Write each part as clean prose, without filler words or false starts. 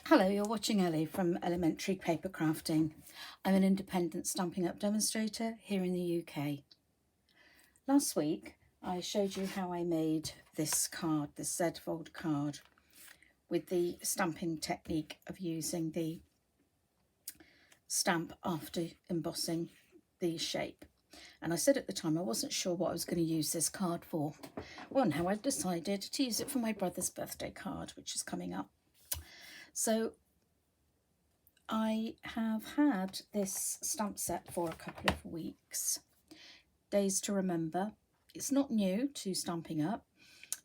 Hello, you're watching Ellie from Elementary Paper Crafting. I'm an independent Stampin' Up demonstrator here in the UK. Last week I showed you how I made this card, this Z-fold card, with the stamping technique of using the stamp after embossing the shape. And I said at the time I wasn't sure what I was going to use this card for. Well, now I've decided to use it for my brother's birthday card, which is coming up. So I have had this stamp set for a couple of weeks. Days to Remember. It's not new to Stampin' Up,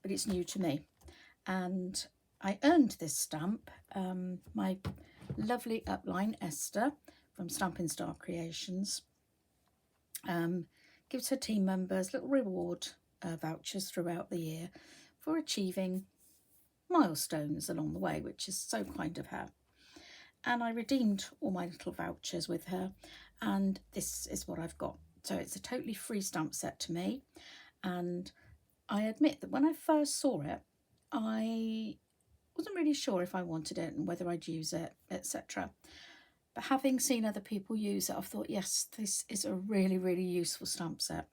but it's new to me. And I earned this stamp. My lovely upline, Esther, from Stampin' Star Creations, gives her team members little reward vouchers throughout the year for achieving milestones along the way, which is so kind of her. And I redeemed all my little vouchers with her, and this is what I've got. So it's a totally free stamp set to me, and I admit that when I first saw it, I wasn't really sure if I wanted it and whether I'd use it, etc. But having seen other people use it, I've thought, yes, this is a really, really useful stamp set.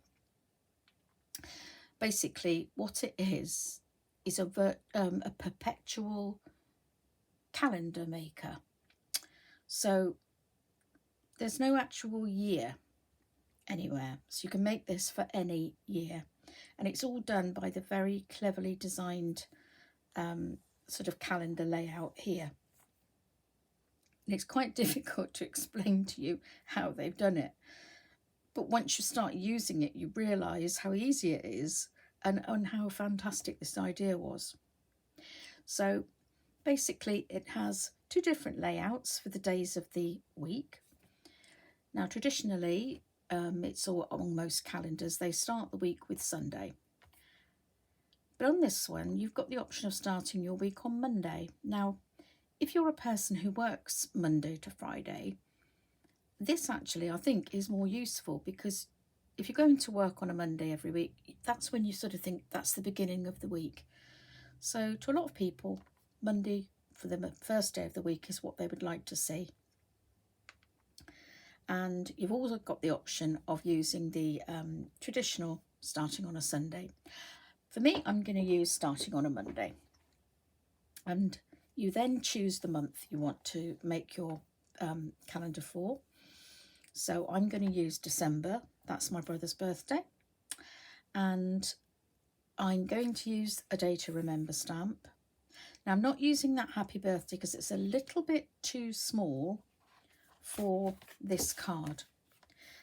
Basically, what it is a perpetual calendar maker. So there's no actual year anywhere, so you can make this for any year, and it's all done by the very cleverly designed sort of calendar layout here. And it's quite difficult to explain to you how they've done it, but once you start using it, you realise how easy it is and how fantastic this idea was. So basically it has two different layouts for the days of the week. Now traditionally, it's all on most calendars, they start the week with Sunday. But on this one, you've got the option of starting your week on Monday. Now, if you're a person who works Monday to Friday, this actually I think is more useful, because if you're going to work on a Monday every week, that's when you sort of think that's the beginning of the week. So to a lot of people, Monday for the first day of the week is what they would like to see. And you've also got the option of using the traditional starting on a Sunday. For me, I'm going to use starting on a Monday. And you then choose the month you want to make your calendar for. So I'm going to use December. That's my brother's birthday. And I'm going to use a Day to Remember stamp. Now, I'm not using that Happy Birthday because it's a little bit too small for this card.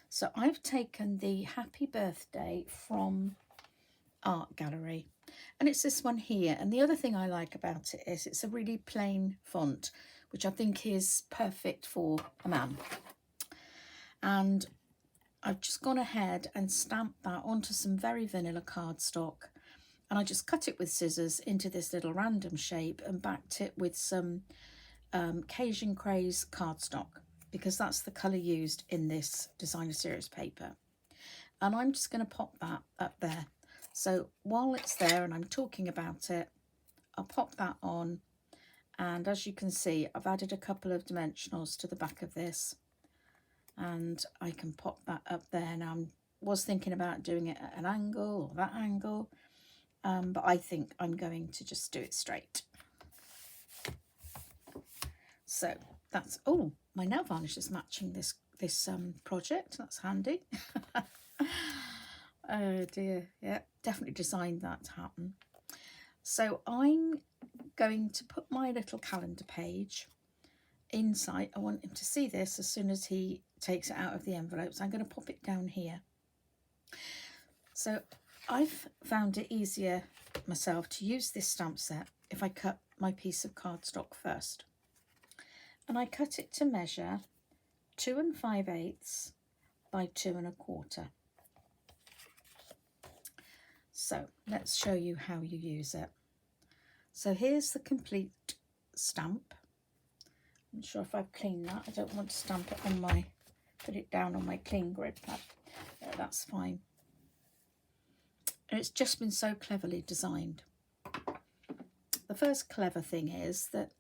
So I've taken the Happy Birthday from Art Gallery, and it's this one here. And the other thing I like about it is it's a really plain font, which I think is perfect for a man. And I've just gone ahead and stamped that onto some very vanilla cardstock, and I just cut it with scissors into this little random shape and backed it with some Cajun Craze cardstock, because that's the colour used in this designer series paper. And I'm just going to pop that up there. So while it's there and I'm talking about it, I'll pop that on. And as you can see, I've added a couple of dimensionals to the back of this, and I can pop that up there. Now, I was thinking about doing it at an angle or that angle, but I think I'm going to just do it straight. So that's, oh, my nail varnish is matching this project. That's handy. Oh dear, yeah, definitely designed that to happen. So I'm going to put my little calendar page inside. I want him to see this as soon as he takes it out of the envelope, so I'm going to pop it down here. So I've found it easier myself to use this stamp set if I cut my piece of cardstock first. And I cut it to measure 2 5/8 by 2 1/4. So let's show you how you use it. So here's the complete stamp. I'm not sure if I've cleaned that. I don't want to stamp it on my, put it down on my clean grid pad. Yeah, that's fine. And it's just been so cleverly designed. The first clever thing is that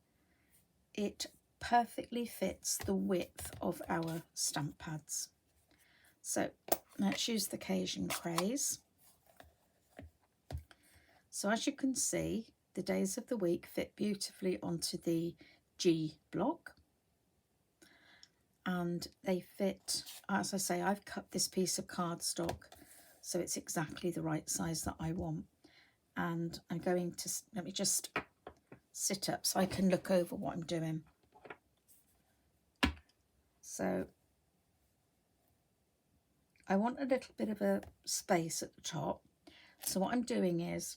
it perfectly fits the width of our stamp pads. So let's use the Cajun Craze. So as you can see, the days of the week fit beautifully onto the G block. And they fit, as I say, I've cut this piece of cardstock so it's exactly the right size that I want. And I'm going to, let me just sit up so I can look over what I'm doing. So I want a little bit of a space at the top. So what I'm doing is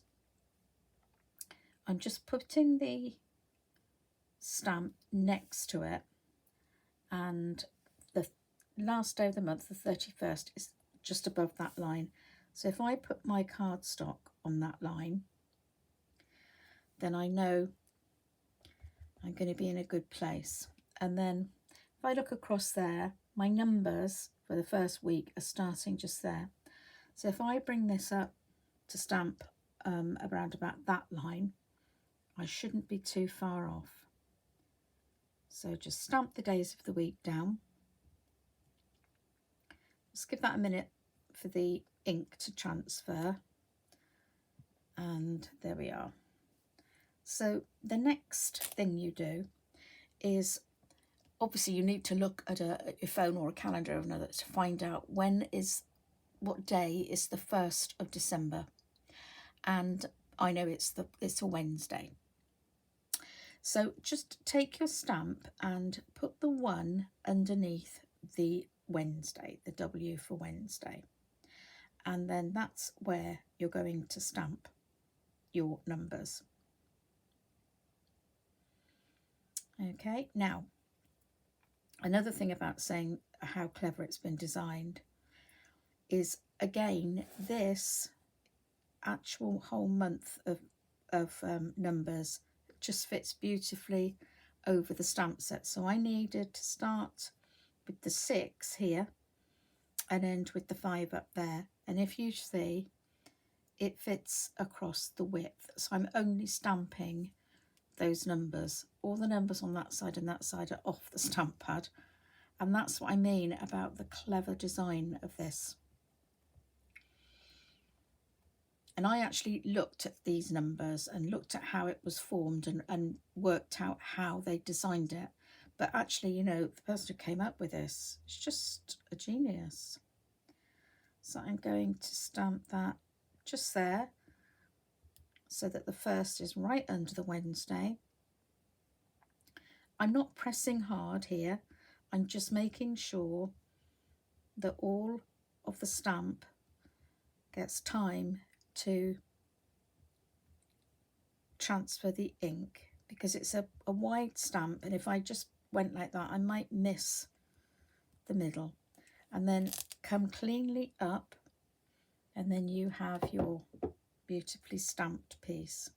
I'm just putting the stamp next to it, and the last day of the month, the 31st, is just above that line. So if I put my cardstock on that line, then I know I'm going to be in a good place. And then if I look across there, my numbers for the first week are starting just there. So if I bring this up to stamp around about that line, I shouldn't be too far off. So just stamp the days of the week down. Just give that a minute for the ink to transfer. And there we are. So the next thing you do is, obviously you need to look at your phone or a calendar or another to find out what day is the 1st of December. And I know it's a Wednesday. So just take your stamp and put the 1 underneath the Wednesday, the W for Wednesday. And then that's where you're going to stamp your numbers. Okay, now, another thing about saying how clever it's been designed is, again, this actual whole month of numbers just fits beautifully over the stamp set. So I needed to start with the 6 here and end with the 5 up there. And if you see, it fits across the width. So I'm only stamping those numbers. All the numbers on that side and that side are off the stamp pad. And that's what I mean about the clever design of this. And I actually looked at these numbers and looked at how it was formed and worked out how they designed it. But actually, you know, the person who came up with this is just a genius. So I'm going to stamp that just there so that the 1st is right under the Wednesday. I'm not pressing hard here. I'm just making sure that all of the stamp gets time to transfer the ink, because it's a wide stamp, and if I just went like that I might miss the middle. And then come cleanly up, and then you have your beautifully stamped piece.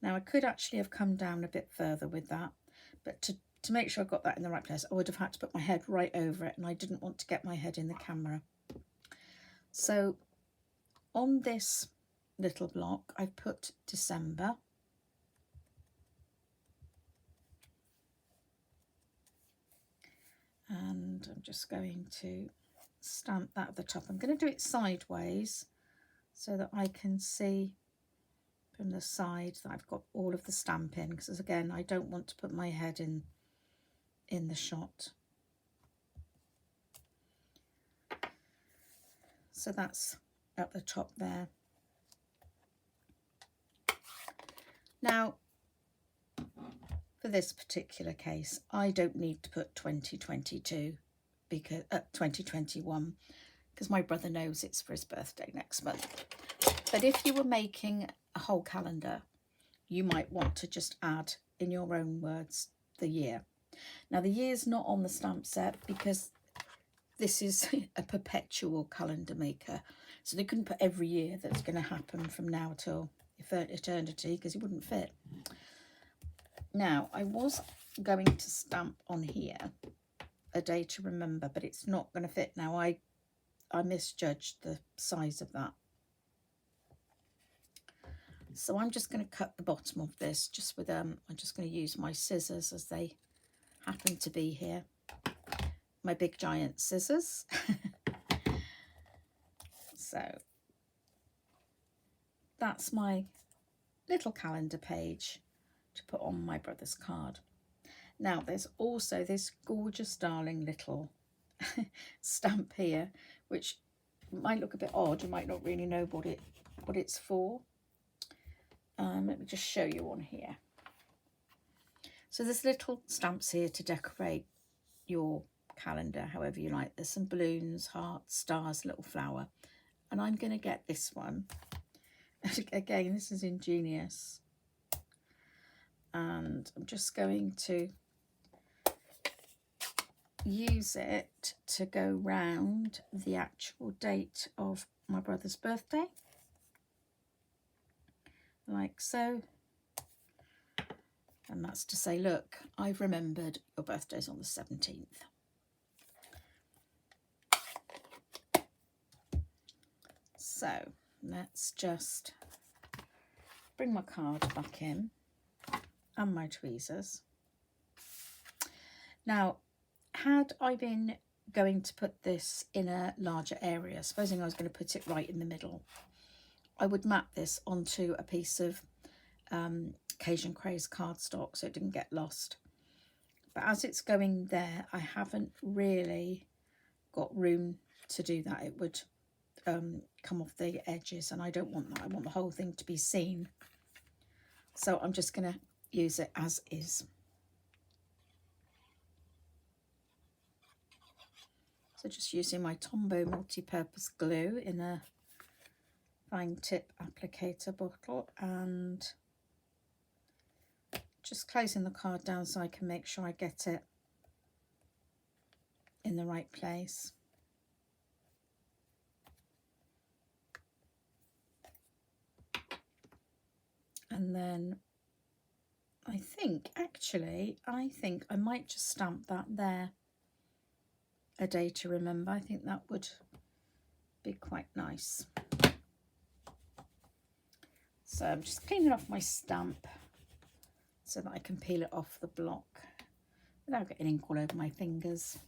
Now I could actually have come down a bit further with that, but to make sure I got that in the right place I would have had to put my head right over it, and I didn't want to get my head in the camera. So on this little block I've put December, and I'm just going to stamp that at the top. I'm going to do it sideways so that I can see from the side that I've got all of the stamp in, because again I don't want to put my head in the shot. So that's at the top there. Now for this particular case I don't need to put 2022 because 2021, because my brother knows it's for his birthday next month. But if you were making a whole calendar, you might want to just add, in your own words, the year. Now the year's not on the stamp set because this is a perpetual calendar maker, so they couldn't put every year that's going to happen from now till eternity, because it wouldn't fit. Now I was going to stamp on here a day to remember, but it's not going to fit now. I misjudged the size of that. So I'm just going to cut the bottom of this just with I'm just going to use my scissors as they happen to be here, my big giant scissors. So that's my little calendar page to put on my brother's card. Now there's also this gorgeous darling little stamp here, which might look a bit odd. You might not really know what it's for. Let me just show you on here. So there's little stamps here to decorate your calendar however you like. There's some balloons, hearts, stars, little flower, and I'm going to get this one. Again, this is ingenious, and I'm just going to use it to go round the actual date of my brother's birthday, like so. And that's to say, look, I've remembered your birthday's on the 17th. So let's just bring my card back in and my tweezers. Now, had I been going to put this in a larger area, supposing I was going to put it right in the middle, I would map this onto a piece of Cajun Craze cardstock so it didn't get lost. But as it's going there, I haven't really got room to do that. It would come off the edges, and I don't want that. I want the whole thing to be seen. So I'm just going to use it as is. So just using my Tombow multi-purpose glue in a fine tip applicator bottle, and just closing the card down so I can make sure I get it in the right place. And then I think I might just stamp that there, a day to remember. I think that would be quite nice. So I'm just cleaning off my stamp so that I can peel it off the block without getting ink all over my fingers.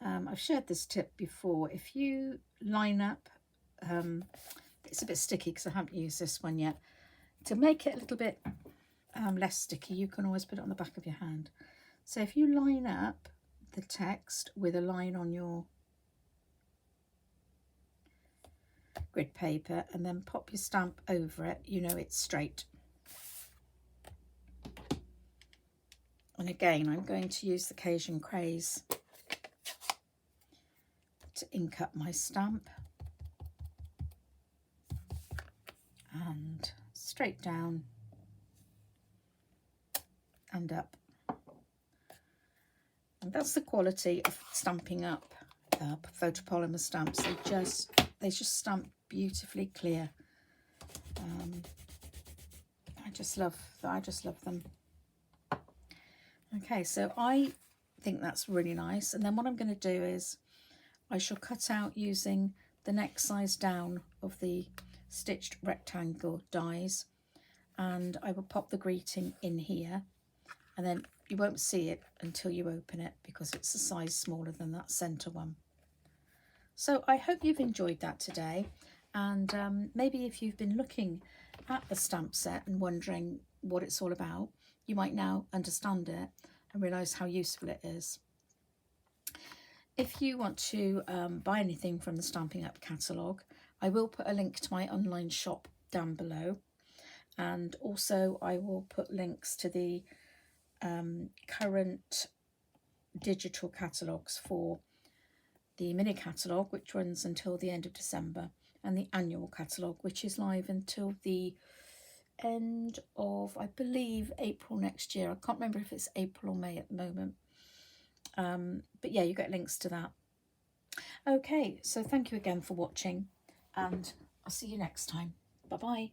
I've shared this tip before. If you line up, it's a bit sticky because I haven't used this one yet. To make it a little bit less sticky, you can always put it on the back of your hand. So if you line up the text with a line on your grid paper and then pop your stamp over it, you know it's straight. And again, I'm going to use the Cajun Craze to ink up my stamp. And straight down and up. And that's the quality of Stampin' Up photopolymer stamps. They just stamp beautifully clear. I just love them. Okay, so I think that's really nice. And then what I'm going to do is I shall cut out using the next size down of the stitched rectangle dies, and I will pop the greeting in here, and then you won't see it until you open it because it's a size smaller than that center one. So I hope you've enjoyed that today, and maybe if you've been looking at the stamp set and wondering what it's all about, you might now understand it and realize how useful it is. If you want to buy anything from the Stampin' Up catalogue, I will put a link to my online shop down below, and also I will put links to the current digital catalogues for the mini catalogue, which runs until the end of December, and the annual catalogue, which is live until the end of, I believe, April next year. I can't remember if it's April or May at the moment. But yeah, you get links to that. Okay, so thank you again for watching, and I'll see you next time. Bye-bye.